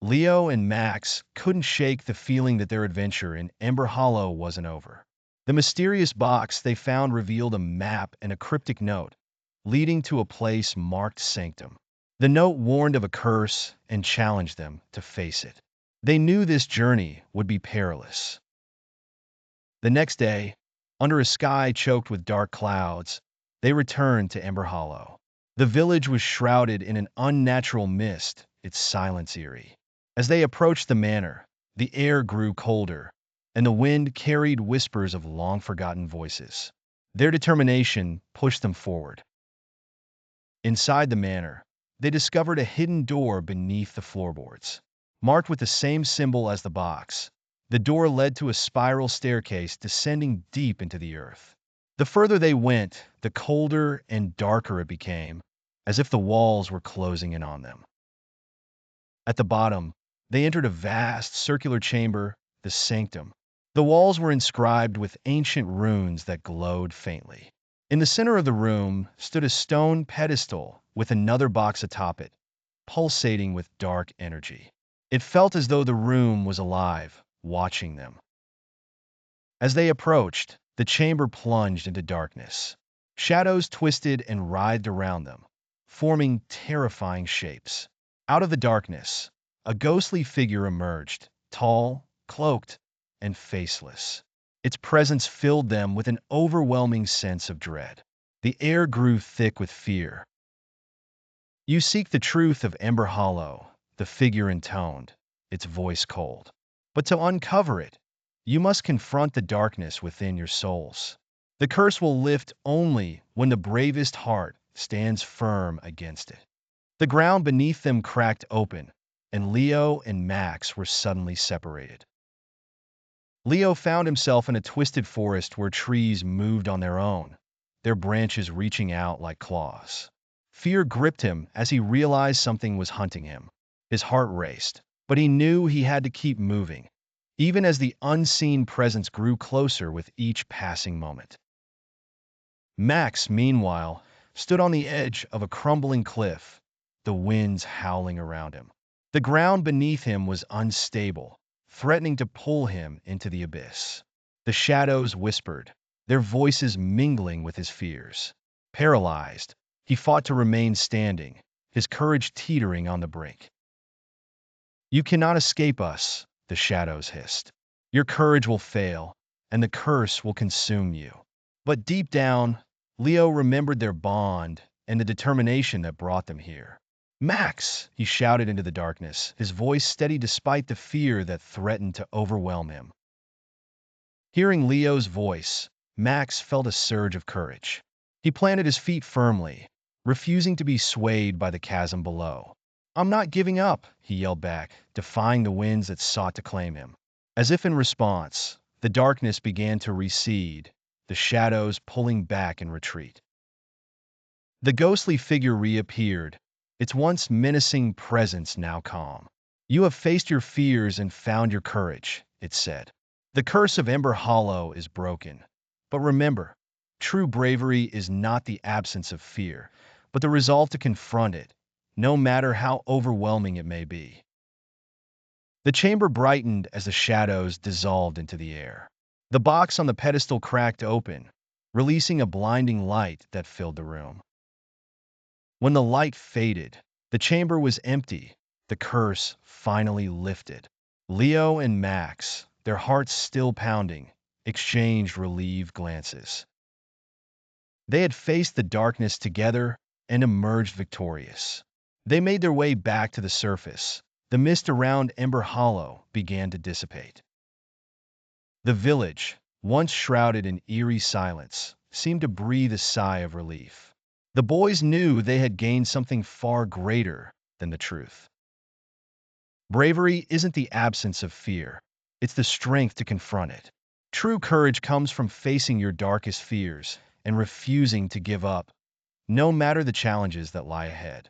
Leo and Max couldn't shake the feeling that their adventure in Ember Hollow wasn't over. The mysterious box they found revealed a map and a cryptic note, leading to a place marked Sanctum. The note warned of a curse and challenged them to face it. They knew this journey would be perilous. The next day, under a sky choked with dark clouds, they returned to Ember Hollow. The village was shrouded in an unnatural mist, its silence eerie. As they approached the manor, the air grew colder, and the wind carried whispers of long-forgotten voices. Their determination pushed them forward. Inside the manor, they discovered a hidden door beneath the floorboards. Marked with the same symbol as the box, the door led to a spiral staircase descending deep into the earth. The further they went, the colder and darker it became, as if the walls were closing in on them. At the bottom, they entered a vast circular chamber, the sanctum. The walls were inscribed with ancient runes that glowed faintly. In the center of the room stood a stone pedestal with another box atop it, pulsating with dark energy. It felt as though the room was alive, watching them. As they approached, the chamber plunged into darkness. Shadows twisted and writhed around them, forming terrifying shapes. Out of the darkness, a ghostly figure emerged, tall, cloaked, and faceless. Its presence filled them with an overwhelming sense of dread. The air grew thick with fear. "You seek the truth of Ember Hollow," the figure intoned, its voice cold. "But to uncover it, you must confront the darkness within your souls. The curse will lift only when the bravest heart stands firm against it." The ground beneath them cracked open, and Leo and Max were suddenly separated. Leo found himself in a twisted forest where trees moved on their own, their branches reaching out like claws. Fear gripped him as he realized something was hunting him. His heart raced, but he knew he had to keep moving, even as the unseen presence grew closer with each passing moment. Max, meanwhile, stood on the edge of a crumbling cliff, the winds howling around him. The ground beneath him was unstable, threatening to pull him into the abyss. The shadows whispered, their voices mingling with his fears. Paralyzed, he fought to remain standing, his courage teetering on the brink. "You cannot escape us," the shadows hissed. "Your courage will fail, and the curse will consume you." But deep down, Leo remembered their bond and the determination that brought them here. "Max!" he shouted into the darkness, his voice steady despite the fear that threatened to overwhelm him. Hearing Leo's voice, Max felt a surge of courage. He planted his feet firmly, refusing to be swayed by the chasm below. "I'm not giving up," he yelled back, defying the winds that sought to claim him. As if in response, the darkness began to recede, the shadows pulling back in retreat. The ghostly figure reappeared, its once menacing presence now calm. "You have faced your fears and found your courage," it said. "The curse of Ember Hollow is broken. But remember, true bravery is not the absence of fear, but the resolve to confront it, no matter how overwhelming it may be." The chamber brightened as the shadows dissolved into the air. The box on the pedestal cracked open, releasing a blinding light that filled the room. When the light faded, the chamber was empty, the curse finally lifted. Leo and Max, their hearts still pounding, exchanged relieved glances. They had faced the darkness together and emerged victorious. They made their way back to the surface. The mist around Ember Hollow began to dissipate. The village, once shrouded in eerie silence, seemed to breathe a sigh of relief. The boys knew they had gained something far greater than the truth. Bravery isn't the absence of fear. It's the strength to confront it. True courage comes from facing your darkest fears and refusing to give up, no matter the challenges that lie ahead.